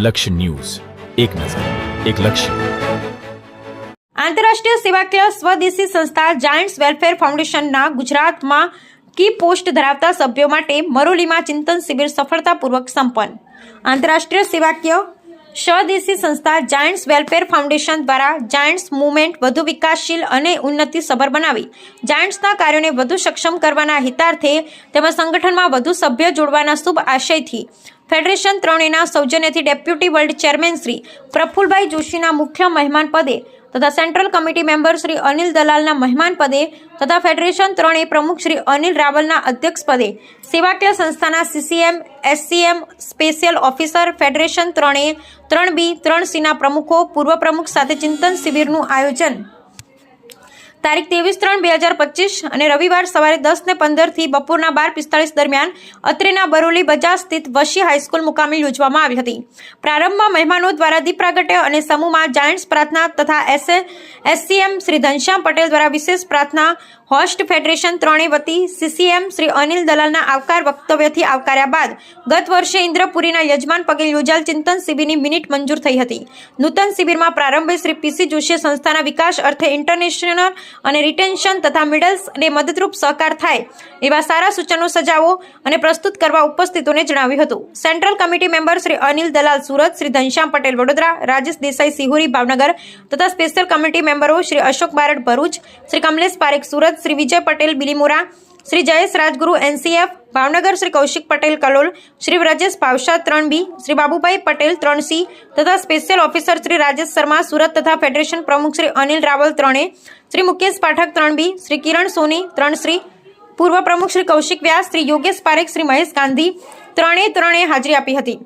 લક્ષ્ય ન્યૂઝ, એક નજર, એક લક્ષ્ય. આંતરરાષ્ટ્રીય સેવાકીય સ્વદેશી સંસ્થા જાયન્ટ્સ વેલફેર ફાઉન્ડેશનના ગુજરાતમાં કી પોસ્ટ ધરાવતા સભ્યો માટે મરોલીમાં ચિંતન શિબિર સફળતાપૂર્વક સંપન્ન. આંતરરાષ્ટ્રીય સેવાકીય સ્વદેશી સંસ્થા જાયન્ટ્સ વેલફેર ફાઉન્ડેશન દ્વારા જાયન્ટ્સ મૂવમેન્ટ વધુ વિકાસશીલ અને ઉન્નતિસભર બનાવી જાયન્ટ્સના કાર્યોને વધુ સક્ષમ કરવાના હિતાર્થે તેમજ સંગઠનમાં વધુ સભ્યો જોડવાના શુભ આશયથી ફેડરેશન 3Aના સૌજન્યથી deputy world chairman Shri Prafulbhai જોશીના મુખ્ય મહેમાન પદે તથા central committee member Shri Anil દલાલના મહેમાન પદે તથા ફેડરેશન 3A પ્રમુખ શ્રી અનિલ રાવલના અધ્યક્ષ પદે સેવાકીય સંસ્થાના CCM, SCM, special officer, federation 3A, 3B, 3Cના પ્રમુખો, પૂર્વ પ્રમુખ સાથે ચિંતન શિબિરનું આયોજન તારીખ 23/3/2025 અને રવિવાર સવારે 10:15 થી બપોરના 12:45 દરમિયાન અત્રેના બરોલી બજાર સ્થિત વશી હાઈસ્કૂલ મુકામે યોજવામાં આવી હતી. પ્રારંભમાં મહેમાનો દ્વારા દીપ પ્રાગટ્ય અને સમૂહમાં જાયન્ટ્સ પ્રાર્થના તથા SCM શ્રી ઘનશ્યામ પટેલ દ્વારા વિશેષ પ્રાર્થના, હોસ્ટ ફેડરેશન 3A વતી CCM શ્રી અનિલ દલાલના આવકાર વક્તવ્યથી આવકાર્યા બાદ ગત વર્ષે ઇન્દ્રપુરીના યજમાન પગે યોજાયેલ ચિંતન શિબિરની મિનિટ મંજૂર થઈ હતી. નૂતન શિબિરમાં પ્રારંભે શ્રી PC જોશીએ સંસ્થાના વિકાસ અર્થે ઇન્ટરનેશનલ અને રિટેન્શન તથા મિડલ્સ અને મદદરૂપ સહકાર થાય એવા સારા સૂચનો સજાવો અને પ્રસ્તુત કરવા ઉપસ્થિતોને જણાવ્યું હતું. Central committee member Shri Anil Dalal Surat, Shri Ghanshyam Patel Vadodara, Rajesh Desai Sihori Bhavnagar તથા સ્પેશિયલ કમિટી મેમ્બરો Shri Ashok Barad Bharuch, Shri Kamlesh Parekh Surat, Shri Vijay Patel Bilimora, Shri Jayesh Rajguru NCF Bhavnagar, Shri Kaushik Patel Kalol, Shri Vrajesh Bhavsad 3B, Shri Babubhai Patel 3C તથા સ્પેશિયલ ઓફિસર શ્રી રાજેશ શર્મા સુરત તથા ફેડરેશન પ્રમુખ શ્રી અનિલ રાવલ 3A, શ્રી મુકેશ પાઠક 3B, શ્રી કિરણ સોની 3C, પૂર્વ પ્રમુખ શ્રી કૌશિક વ્યાસ, શ્રી યોગેશ પારેખ, શ્રી મહેશ ગાંધી 3A હાજરી આપી હતી.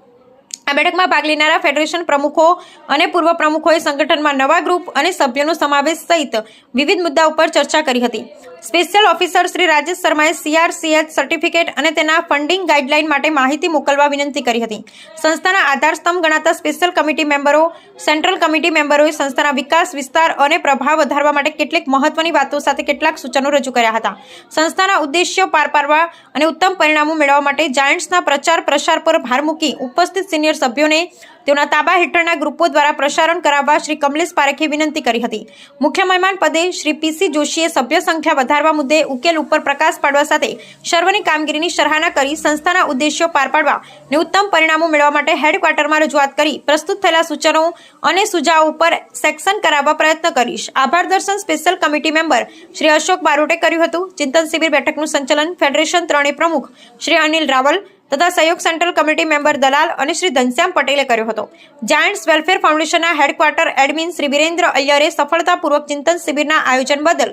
આ બેઠકમાં ભાગ લેનારા ફેડરેશન પ્રમુખો અને પૂર્વ પ્રમુખોએ સંગઠનમાં નવા ગ્રુપ અને સભ્યોનો સમાવેશ સહિત વિવિધ મુદ્દા ઉપર ચર્ચા કરી હતી. સ્પેશિયલ ઓફિસર શ્રી રાજેશ શર્માએ CRCH સર્ટિફિકેટ અને તેના ફંડિંગ ગાઈડલાઈન માટે માહિતી મોકલવા વિનંતી કરી હતી. સંસ્થાના આધારસ્તંભ ગણાતા સ્પેશિયલ કમિટી મેમ્બરો, સેન્ટ્રલ કમિટી મેમ્બરોએ સંસ્થાના વિકાસ, વિસ્તાર અને પ્રભાવ વધારવા માટે કેટલીક મહત્વની વાતો સાથે કેટલાક સૂચનો રજૂ કર્યા હતા. સંસ્થાના ઉદ્દેશ્યો પાર પાડવા અને ઉત્તમ પરિણામો મેળવવા માટે જાયન્ટ્સના પ્રચાર પ્રસાર પર ભાર મૂકી ઉપસ્થિત સિનિયર સભ્યોને તેઓના તાબા હેઠળના ગ્રુપો દ્વારા પ્રસારણ કરાવવા શ્રી કમલેશ પારેખે વિનંતી કરી હતી. મુખ્ય મહેમાન પદે શ્રી PC જોશીએ સભ્ય સંખ્યા વધારવા મુદ્દે ઉકેલ ઉપર પ્રકાશ પાડવા સાથે સર્વની કામગીરીની સરાહના કરી સંસ્થાના ઉદ્દેશ્યો પાર પાડવા અને ઉત્તમ પરિણામો મેળવવા માટે હેડક્વાર્ટરમાં રજૂઆત કરી પ્રસ્તુત થયેલા સૂચનો અને સુઝાવ ઉપર સેક્શન કરાવવા પ્રયત્ન કરીશ. આભાર દર્શન special committee member Shri Ashok બારોટે કર્યું હતું. ચિંતન શિબિર બેઠકનું સંચાલન ફેડરેશન 3A પ્રમુખ શ્રી અનિલ રાવલ તથા સહયોગ સેન્ટ્રલ કમિટી મેમ્બર દલાલ અને શ્રી ઘનશ્યામ પટેલે કર્યો હતો. જાયન્ટ્સ વેલફેર ફાઉન્ડેશનના હેડક્વાર્ટર એડમિન શ્રી વિરેન્દ્ર અય્યરે સફળતાપૂર્વક ચિંતન શિબિરના આયોજન બદલ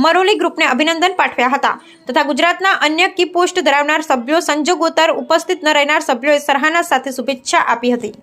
મરોલી ગ્રુપને અભિનંદન પાઠવ્યા હતા તથા ગુજરાતના અન્ય કી પોસ્ટ ધરાવનાર સભ્યો સંજોગોતર ઉપસ્થિત ન રહેનાર સભ્યોએ સરાહના સાથે શુભેચ્છા આપી હતી.